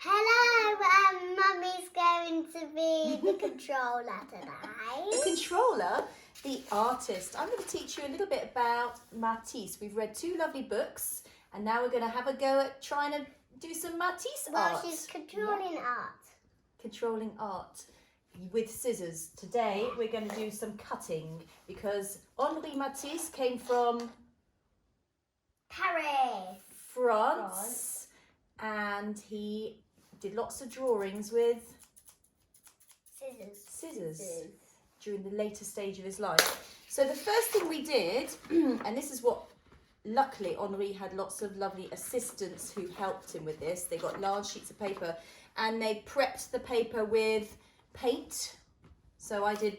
Hello, Mummy's going to be the controller today. The controller, the artist. I'm going to teach you a little bit about Matisse. We've read 2 lovely books and now we're going to have a go at trying to do some Matisse art. Well, she's controlling art. Controlling art with scissors. Today we're going to do some cutting because Henri Matisse came from Paris, France. And he did lots of drawings with scissors during the later stage of his life. So the first thing we did, and this is what, luckily Henri had lots of lovely assistants who helped him with this. They got large sheets of paper and they prepped the paper with paint. So I did,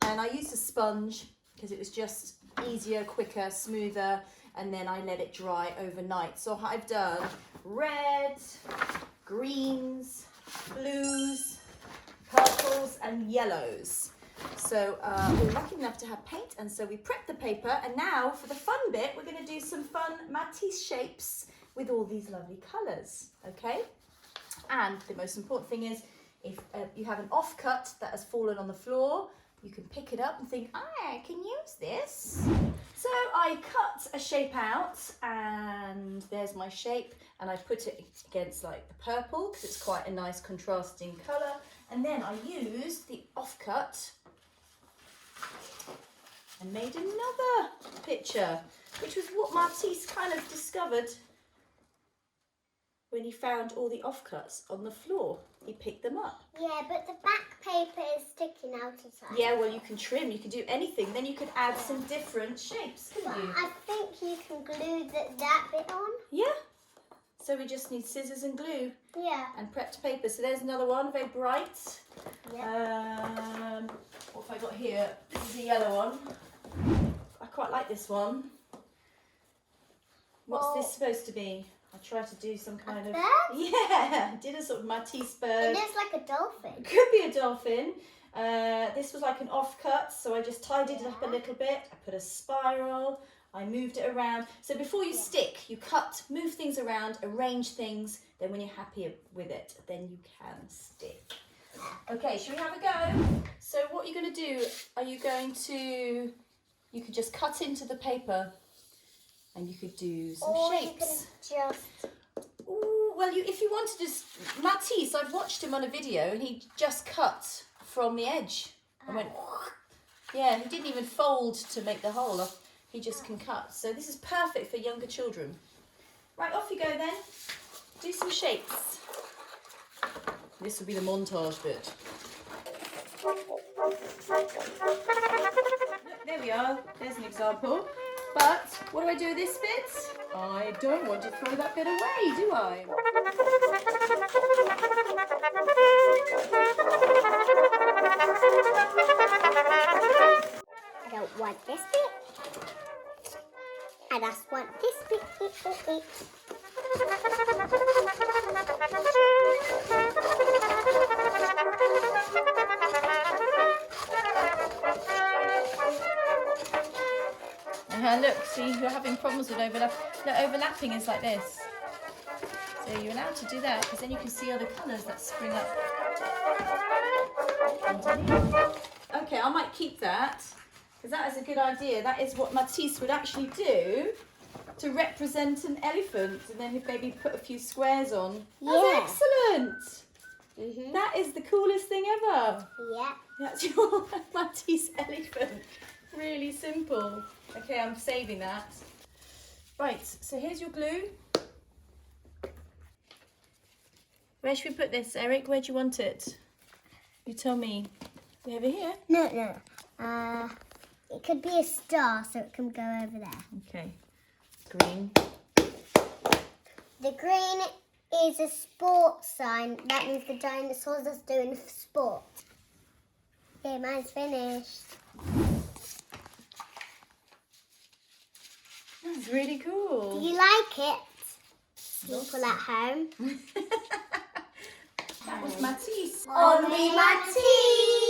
and I used a sponge because it was just easier, quicker, smoother, and then I let it dry overnight. So I've done red, greens, blues, purples and yellows. So we're lucky enough to have paint, and so we prepped the paper, and now for the fun bit we're going to do some fun Matisse shapes with all these lovely colours, okay? And the most important thing is, if you have an offcut that has fallen on the floor, you can pick it up and think, I can use this. So I cut a shape out, and there's my shape, and I put it against like the purple because it's quite a nice contrasting colour. And then I used the offcut and made another picture, which was what Matisse kind of discovered when he found all the offcuts on the floor. He picked them up. Yeah, but the back paper is sticking out inside. Yeah, well, you can trim, you can do anything. Then you could add some different shapes, couldn't you? I think you can glue that bit on. Yeah. So we just need scissors and glue. Yeah. And prepped paper. So there's another one, very bright. Yeah. What have I got here? This is a yellow one. I quite like this one. What's this supposed to be? I tried to do some kind of... bird? Yeah, I did a sort of Matisse bird. It looks like a dolphin. Could be a dolphin. This was like an offcut, so I just tidied it up a little bit. I put a spiral, I moved it around. So before you stick, you cut, move things around, arrange things, then when you're happy with it, then you can stick. Okay, shall we have a go? So what you're going to do, you could just cut into the paper and you could do some shapes. You can just... Ooh, well, if you wanted to, Matisse, I've watched him on a video and he just cut from the edge and went, yeah, he didn't even fold to make the hole. He just can cut. So this is perfect for younger children. Right, off you go then. Do some shapes. This will be the montage bit. There we are. There's an example. But what do I do with this bit? I don't want to throw that bit away, do I? I don't want this bit. I just want this bit. Look, see, you're having problems with overlap. The overlapping is like this. So you're allowed to do that because then you can see other colours that spring up underneath. Okay, I might keep that because that is a good idea. That is what Matisse would actually do to represent an elephant, and then he'd maybe put a few squares on. That's excellent. That is the coolest thing ever. Yeah. That's your Matisse elephant. Really simple. Okay, I'm saving that. Right, so here's your glue. Where should we put this, Eric? Where do you want it? You tell me. Over here? No. It could be a star, so it can go over there. Okay. Green. The green is a sports sign. That means the dinosaurs are doing sport. Okay, mine's finished. That's really cool. Do you like it? People at home. That was Matisse. Henri Matisse!